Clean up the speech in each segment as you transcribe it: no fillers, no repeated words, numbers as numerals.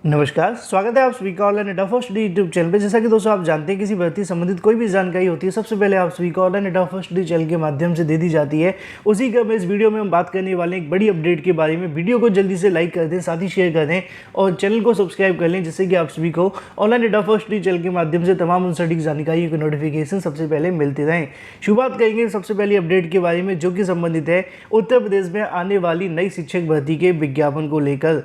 नमस्कार, स्वागत है आप सभी का ऑनलाइन एडा फर्स्ट डी यूट्यूब चैनल पे। जैसा कि दोस्तों आप जानते हैं किसी भर्ती संबंधित कोई भी जानकारी होती है सबसे पहले आप सभी को ऑनलाइन एडा फर्स्ट डी चैनल के माध्यम से दे दी जाती है। उसी का मैं इस वीडियो में हम बात करने वाले हैं एक बड़ी अपडेट के बारे में। वीडियो को जल्दी से लाइक कर दें, साथ ही शेयर कर दें और चैनल को सब्सक्राइब कर लें, जिससे कि आप सभी को ऑनलाइन एडा फर्स्ट डी चैनल के माध्यम से तमाम उन सटीक जानकारियों के नोटिफिकेशन सबसे पहले मिलते रहें। शुरुआत करेंगे सबसे पहले अपडेट के बारे में, जो कि संबंधित है उत्तर प्रदेश में आने वाली नई शिक्षक भर्ती के विज्ञापन को लेकर।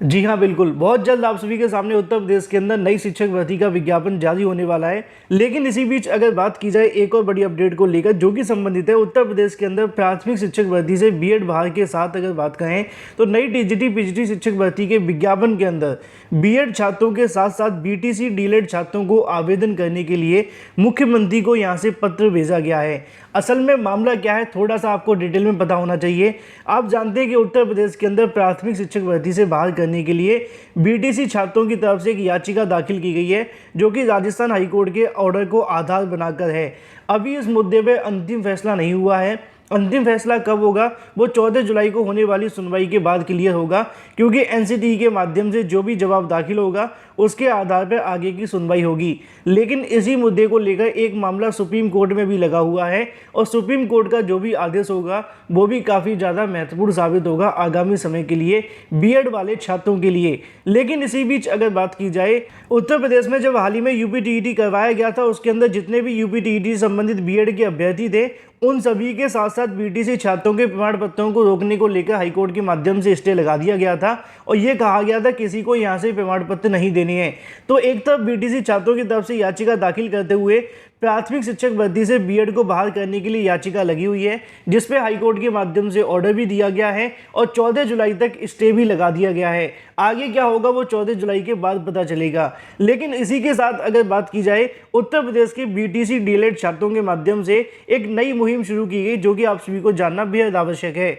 जी हाँ, बिल्कुल, बहुत जल्द आप सभी के सामने उत्तर प्रदेश के अंदर नई शिक्षक भर्ती का विज्ञापन जारी होने वाला है। लेकिन इसी बीच अगर बात की जाए एक और बड़ी अपडेट को लेकर, जो कि संबंधित है उत्तर प्रदेश के अंदर प्राथमिक शिक्षक भर्ती से बीएड बहाल के साथ अगर बात करें तो नई टीजीटी पीजीटी शिक्षक भर्ती के विज्ञापन के अंदर बीएड छात्रों के साथ साथ बीटीसी डीएलएड छात्रों को आवेदन करने के लिए मुख्यमंत्री को यहाँ से पत्र भेजा गया है। असल में मामला क्या है, थोड़ा सा आपको डिटेल में पता होना चाहिए। आप जानते हैं कि उत्तर प्रदेश के अंदर प्राथमिक शिक्षक भर्ती से बाहर करने के लिए बीटीसी छात्रों की तरफ से एक याचिका दाखिल की गई है, जो कि राजस्थान हाईकोर्ट के ऑर्डर को आधार बनाकर है। अभी इस मुद्दे पर अंतिम फैसला नहीं हुआ है। अंतिम फैसला कब होगा वो 14 जुलाई को होने वाली सुनवाई के बाद क्लियर होगा, क्योंकि एनसीटी के माध्यम से जो भी जवाब दाखिल होगा उसके आधार पर आगे की सुनवाई होगी। लेकिन इसी मुद्दे को लेकर एक मामला सुप्रीम कोर्ट में भी लगा हुआ है और सुप्रीम कोर्ट का जो भी आदेश होगा वो भी काफ़ी ज़्यादा महत्वपूर्ण साबित होगा आगामी समय के लिए बीएड वाले छात्रों के लिए। लेकिन इसी बीच अगर बात की जाए, उत्तर प्रदेश में जब हाल ही में यूपीटीईटी करवाया गया था, उसके अंदर जितने भी यूपीटीईटी संबंधित बीएड के अभ्यर्थी थे उन सभी के साथ साथ बीटीसी छात्रों के प्रमाण पत्रों को रोकने को लेकर हाईकोर्ट के माध्यम से स्टे लगा दिया गया था और ये कहा गया था किसी को यहाँ से प्रमाण पत्र नहीं देने हैं। तो एक तरफ बीटीसी छात्रों की तरफ से याचिका दाखिल करते हुए प्राथमिक शिक्षक भर्ती से बीएड को बाहर करने के लिए याचिका लगी हुई है, जिसपे हाईकोर्ट के माध्यम से ऑर्डर भी दिया गया है और 14 जुलाई तक स्टे भी लगा दिया गया है। आगे क्या होगा वो 14 जुलाई के बाद पता चलेगा। लेकिन इसी के साथ अगर बात की जाए, उत्तर प्रदेश के बीटीसी डीएलएड छात्रों के माध्यम से एक नई मुहिम शुरू की गई, जो कि आप सभी को जानना बेहद आवश्यक है।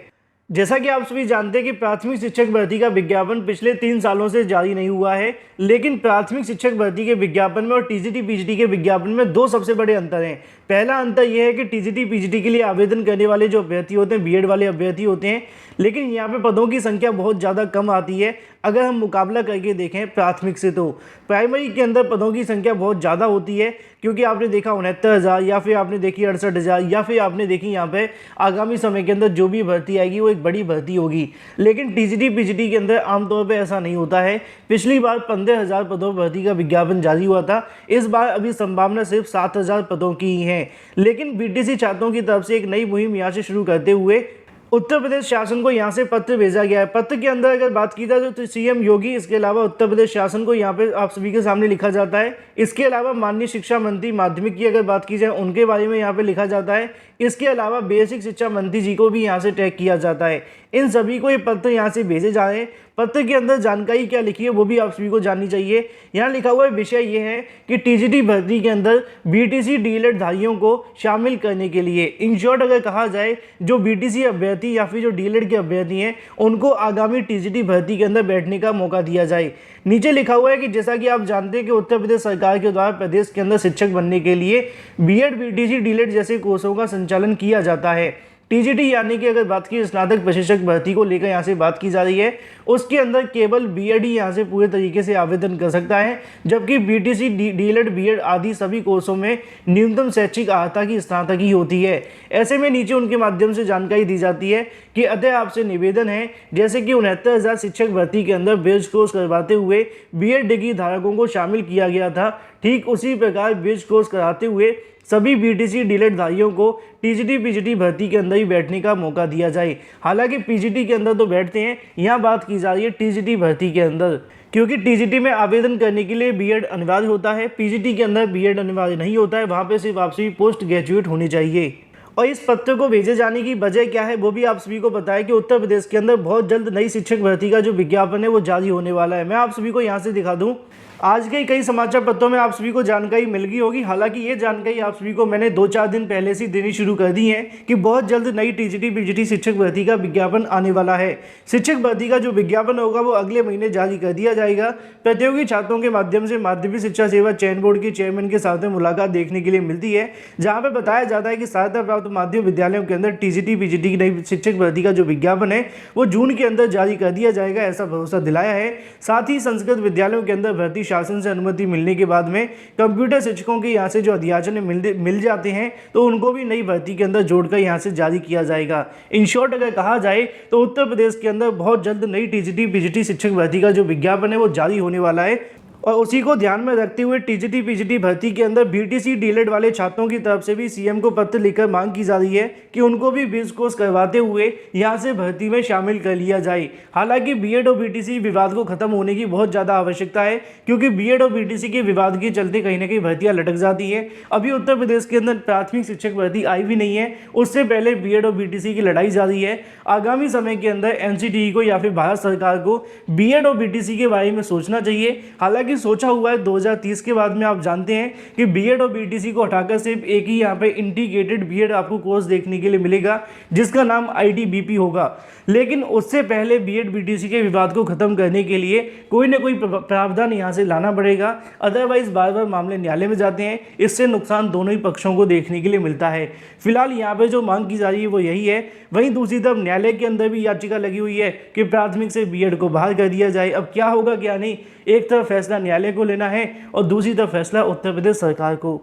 जैसा कि आप सभी जानते हैं कि प्राथमिक शिक्षक भर्ती का विज्ञापन पिछले 3 सालों से जारी नहीं हुआ है, लेकिन प्राथमिक शिक्षक भर्ती के विज्ञापन में और टीजीटी पीजीटी के विज्ञापन में 2 सबसे बड़े अंतर हैं। पहला अंतर यह है कि टीजीटी पीजीटी के लिए आवेदन करने वाले जो अभ्यर्थी होते हैं बीएड वाले अभ्यर्थी होते हैं, लेकिन यहाँ पे पदों की संख्या बहुत ज़्यादा कम आती है। अगर हम मुकाबला करके देखें प्राथमिक से, तो प्राइमरी के अंदर पदों की संख्या बहुत ज़्यादा होती है, क्योंकि आपने देखा 69,000 या फिर आपने देखी 68,000 या फिर आपने देखी यहाँ पे आगामी समय के अंदर जो भी भर्ती आएगी वो एक बड़ी भर्ती होगी। लेकिन टीजीटी पीजीटी के अंदर आमतौर पर ऐसा नहीं होता है। पिछली बार 15,000 पदों भर्ती का विज्ञापन जारी हुआ था, इस बार अभी संभावना सिर्फ 7,000 पदों की ही है। लेकिन बीटीसी छात्रों की तरफ से एक नई मुहिम यहाँ से शुरू करते हुए उत्तर प्रदेश शासन को यहाँ से पत्र भेजा गया है। पत्र के अंदर अगर बात की जाए तो सीएम योगी, इसके अलावा उत्तर प्रदेश शासन को यहाँ पे आप सभी के सामने लिखा जाता है। इसके अलावा माननीय शिक्षा मंत्री माध्यमिक की अगर बात की जाए उनके बारे में यहाँ पे लिखा जाता है। इसके अलावा बेसिक शिक्षा मंत्री जी को भी यहाँ से टैग किया जाता है। इन सभी को ये पत्र यहाँ से भेजे जा रहे हैं। पत्र के अंदर जानकारी क्या लिखी है वो भी आप सभी को जाननी चाहिए। यहाँ लिखा हुआ विषय ये है कि टीजीटी भर्ती के अंदर बीटीसी डीएलएड धारियों को शामिल करने के लिए, इन शॉर्ट अगर कहा जाए, जो बीटीसी अभ्यर्थी या फिर जो डीएलएड के अभ्यर्थी हैं उनको आगामी टीजीटी भर्ती के अंदर बैठने का मौका दिया जाए। नीचे लिखा हुआ है कि जैसा कि आप जानते हैं कि उत्तर प्रदेश सरकार के द्वारा प्रदेश के अंदर शिक्षक बनने के लिए बीएड बीटीसी डीएलएड जैसे कोर्सों का संचालन किया जाता है। टीजीटी यानी कि अगर बात की स्नातक प्रशिक्षक भर्ती को लेकर यहाँ से बात की जा रही है, उसके अंदर केवल बीएड ही यहाँ से पूरे तरीके से आवेदन कर सकता है, जबकि बीटीसी डीएलएड बीएड आदि सभी कोर्सों में न्यूनतम शैक्षिक अर्हता की स्नातक ही होती है। ऐसे में नीचे उनके माध्यम से जानकारी दी जाती है कि अतः आपसे निवेदन है, जैसे कि 69,000 शिक्षक भर्ती के अंदर ब्रिज कोर्स करवाते हुए बीएड डिग्री धारकों को शामिल किया गया था, ठीक उसी प्रकार ब्रिज कोर्स कराते हुए सभी बीटीसी डीएलएड धारियों को टीजीटी पीजीटी भर्ती के अंदर ही बैठने का मौका दिया जाए। हालांकि पीजीटी के अंदर तो बैठते हैं, यहाँ बात की जा रही है टीजीटी भर्ती के अंदर, क्योंकि टीजीटी में आवेदन करने के लिए बीएड अनिवार्य होता है, पीजीटी के अंदर बीएड अनिवार्य नहीं होता है। वहाँ पे सिर्फ आपसे पोस्ट ग्रेजुएट होनी चाहिए। और इस पत्र को भेजे जाने की वजह क्या है वो भी आप सभी को पता है कि उत्तर प्रदेश के अंदर बहुत जल्द नई शिक्षक भर्ती का जो विज्ञापन है वो जारी होने वाला है। मैं आप सभी को यहाँ से दिखा दूँ, आज के कई समाचार पत्रों में आप सभी को जानकारी मिल गई होगी। हालांकि ये जानकारी आप सभी को मैंने 2-4 दिन पहले से देनी शुरू कर दी है कि बहुत जल्द नई टीजीटी पीजीटी शिक्षक भर्ती का विज्ञापन आने वाला है। शिक्षक भर्ती का जो विज्ञापन होगा वो अगले महीने जारी कर दिया जाएगा। प्रतियोगी छात्रों के माध्यम से माध्यमिक शिक्षा सेवा चयन बोर्ड के चेयरमैन के साथ में मुलाकात देखने के लिए मिलती है, जहाँ पर बताया जाता है कि सहायता प्राप्त माध्यमिक विद्यालयों के अंदर टीजीटी पीजीटी की नई शिक्षक भर्ती का जो विज्ञापन है वो जून के अंदर जारी कर दिया जाएगा, ऐसा भरोसा दिलाया है। साथ ही संस्कृत विद्यालयों के अंदर भर्ती शासन से अनुमति मिलने के बाद में कंप्यूटर शिक्षकों के यहाँ से जो अध्याचन मिल जाते हैं तो उनको भी नई भर्ती के अंदर जोड़कर यहाँ से जारी किया जाएगा। इन शॉर्ट अगर कहा जाए तो उत्तर प्रदेश के अंदर बहुत जल्द नई टीजीटी पीजीटी शिक्षक भर्ती का जो विज्ञापन है वो जारी होने वाला है और उसी को ध्यान में रखते हुए टीजीटी पीजीटी भर्ती के अंदर बीटीसी डीएलएड वाले छात्रों की तरफ से भी सीएम को पत्र लिखकर मांग की जा रही है कि उनको भी 20 कोर्स करवाते हुए यहां से भर्ती में शामिल कर लिया जाए। हालांकि बीएड और बीटीसी विवाद को खत्म होने की बहुत ज़्यादा आवश्यकता है, क्योंकि बीएड और बीटीसी के विवाद के चलते कहीं ना कहीं भर्तियाँ लटक जाती है। अभी उत्तर प्रदेश के अंदर प्राथमिक शिक्षक भर्ती आई भी नहीं है, उससे पहले बीएड और बीटीसी की लड़ाई जारी है। आगामी समय के अंदर एनसीटीई को या फिर भारत सरकार को बीएड और बीटीसी के बारे में सोचना चाहिए। हालांकि सोचा हुआ है 2030 के बाद में आप जानते हैं कि बीएड और बीटीसी को हटाकर सिर्फ एक ही यहाँ पे इंटीग्रेटेड बीएड आपको कोर्स देखने के लिए मिलेगा, जिसका नाम आईटीबीपी होगा। लेकिन उससे पहले बीएड बीटीसी के विवाद को खत्म करने के लिए कोई ना कोई प्रावधान यहाँ से लाना पड़ेगा, अदरवाइज बार बार मामले न्यायालय में जाते हैं। इससे नुकसान दोनों ही पक्षों को देखने के लिए मिलता है। फिलहाल यहाँ पे जो मांग की जा रही है वो यही है। वहीं दूसरी तरफ न्यायालय के अंदर भी याचिका लगी हुई है कि प्राथमिक से बीएड को बाहर कर दिया जाए। अब क्या होगा क्या नहीं, एक तरफ फैसला न्यायालय को लेना है और दूसरी तरफ फैसला उत्तर प्रदेश सरकार को।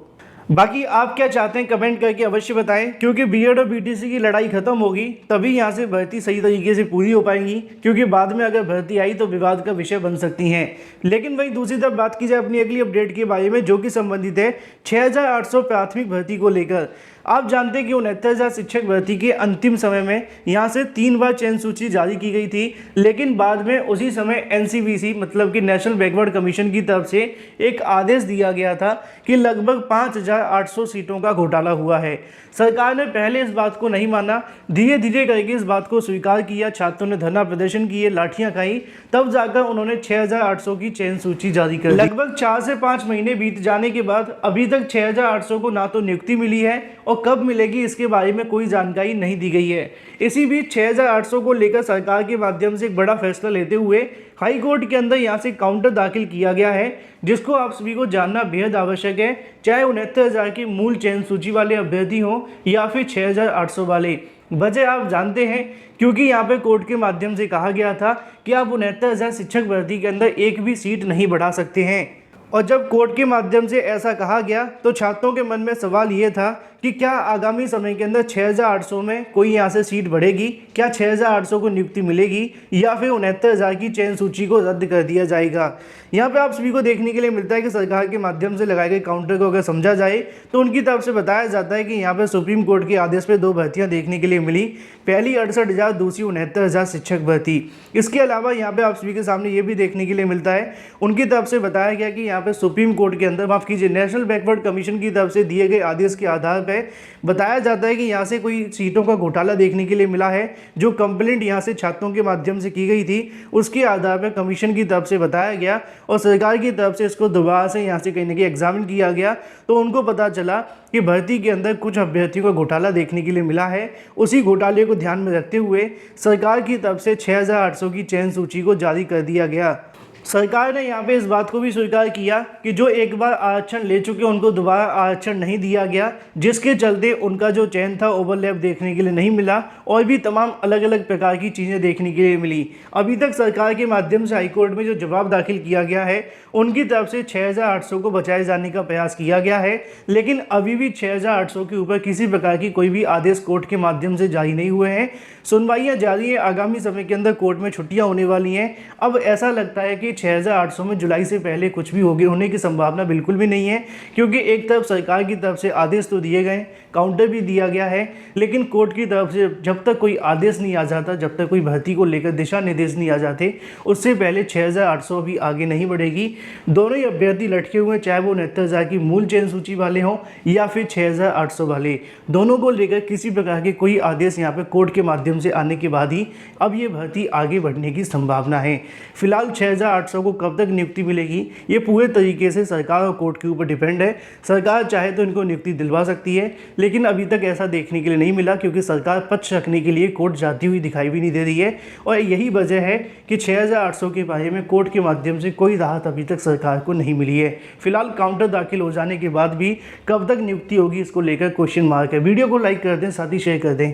बाकी आप क्या चाहते हैं कमेंट करके अवश्य बताएं, क्योंकि बीएड और बीटीसी की लड़ाई खत्म होगी तभी यहाँ से भर्ती सही तरीके से पूरी हो पाएंगी, क्योंकि बाद में अगर भर्ती आई तो विवाद का विषय बन सकती हैं। लेकिन वहीं दूसरी तरफ बात की जाए अपनी अगली अपडेट के बारे में, जो कि संबंधित है 6800 प्राथमिक भर्ती को लेकर। आप जानते हैं कि 69,000 शिक्षक भर्ती के अंतिम समय में यहाँ से 3 बार चयन सूची जारी की गई थी, लेकिन बाद में उसी समय एनसीवीसी मतलब कि नेशनल बैकवर्ड कमीशन की तरफ से एक आदेश दिया गया था कि लगभग 5,800 सीटों का घोटाला हुआ है। सरकार ने पहले इस बात को नहीं माना, धीरे धीरे करके इस बात को स्वीकार किया। छात्रों ने धरना प्रदर्शन किए, लाठियां खाई, तब जाकर उन्होंने 6,800 की चयन सूची जारी कर दी। लगभग 4 से 5 महीने बीत जाने के बाद अभी तक 6,800 को ना तो नियुक्ति मिली है और कब मिलेगी इसके बारे में कोई जानकारी नहीं दी गई है। इसी बीच 6,800 को लेकर सरकार के माध्यम से एक बड़ा फैसला लेते हुए हाई कोर्ट के अंदर यहाँ से काउंटर दाखिल किया गया है, जिसको आप सभी को जानना बेहद आवश्यक है, चाहे 69,000 की मूल चयन सूची वाले अभ्यर्थी हों या फिर 6,800 वाले। वजह आप जानते हैं, क्योंकि यहाँ पे कोर्ट के माध्यम से कहा गया था कि आप 69,000 शिक्षक भर्ती के अंदर एक भी सीट नहीं बढ़ा सकते हैं। और जब कोर्ट के माध्यम से ऐसा कहा गया तो छात्रों के मन में सवाल ये था कि क्या आगामी समय के अंदर 6,800 में कोई यहाँ से सीट बढ़ेगी, क्या 6,800 को नियुक्ति मिलेगी या फिर 69,000 की चयन सूची को रद्द कर दिया जाएगा। यहाँ पे आप सभी को देखने के लिए मिलता है कि सरकार के माध्यम से लगाए गए काउंटर को अगर समझा जाए तो उनकी तरफ से बताया जाता है कि यहाँ पे सुप्रीम कोर्ट के आदेश पे 2 भर्तियाँ देखने के लिए मिली, पहली 68,000, दूसरी 69,000 शिक्षक भर्ती। इसके अलावा यहाँ पे आप सभी के सामने ये भी देखने के लिए मिलता है, उनकी तरफ से बताया गया कि यहाँ पे सुप्रीम कोर्ट के अंदर, माफ कीजिए, नेशनल बैकवर्ड कमीशन की तरफ से दिए गए आदेश के आधार पर बताया जाता है कि यहाँ से कोई सीटों का घोटाला देखने के लिए मिला है। जो कंप्लेंट यहाँ से छात्रों के माध्यम से की गई थी उसके आधार पर कमीशन की तरफ से बताया गया और सरकार की तरफ से इसको दोबारा से यहाँ से कहीं ना कहीं एग्जामिन किया गया तो उनको पता चला कि भर्ती के अंदर कुछ अभ्यर्थियों का घोटाला देखने के लिए मिला है। उसी घोटाले को ध्यान में रखते हुए सरकार की तरफ से 6,800 की चयन सूची को जारी कर दिया गया। सरकार ने यहाँ पे इस बात को भी स्वीकार किया कि जो एक बार आरक्षण ले चुके उनको दोबारा आरक्षण नहीं दिया गया, जिसके चलते उनका जो चयन था ओवरलैप देखने के लिए नहीं मिला और भी तमाम अलग अलग प्रकार की चीज़ें देखने के लिए मिली। अभी तक सरकार के माध्यम से हाईकोर्ट में जो जवाब दाखिल किया गया है उनकी तरफ से 6,800 को बचाए जाने का प्रयास किया गया है, लेकिन अभी भी 6,800 के ऊपर किसी प्रकार की कोई भी आदेश कोर्ट के माध्यम से जारी नहीं हुए हैं। सुनवाइयाँ जारी है, आगामी समय के अंदर कोर्ट में छुट्टियाँ होने वाली हैं। अब ऐसा लगता है कि 6,800 में जुलाई से पहले कुछ भी होने की संभावना बिल्कुल भी नहीं है, क्योंकि एक तरफ सरकार की तरफ से आदेश तो दिए गए, काउंटर भी दिया गया है, लेकिन कोर्ट की तरफ से जब तक कोई आदेश नहीं आ जाता, जब तक कोई भर्ती को लेकर दिशा निर्देश नहीं आ जाते, उससे पहले 6,800 भी आगे नहीं बढ़ेगी। दोनों ही अभ्यर्थी लटके हुए, चाहे वो 69,000 की मूल चयन सूची वाले हों या फिर 6,800 वाले, दोनों को लेकर किसी प्रकार के कोई आदेश यहाँ पे कोर्ट के माध्यम से आने के बाद ही अब ये भर्ती आगे बढ़ने की संभावना है। फिलहाल 6,800 6,800 को कब तक नियुक्ति मिलेगी, ये पूरे तरीके से सरकार और कोर्ट के ऊपर डिपेंड है। सरकार चाहे तो इनको नियुक्ति दिलवा सकती है, लेकिन अभी तक ऐसा देखने के लिए नहीं मिला, क्योंकि सरकार पक्ष रखने के लिए कोर्ट जाती हुई दिखाई भी नहीं दे रही है। और यही वजह है कि 6,800 के बारे में कोर्ट के माध्यम से कोई राहत अभी तक सरकार को नहीं मिली है। फिलहाल काउंटर दाखिल हो जाने के बाद भी कब तक नियुक्ति होगी, इसको लेकर क्वेश्चन मार्क है। वीडियो को लाइक कर दें, साथ ही शेयर कर दें।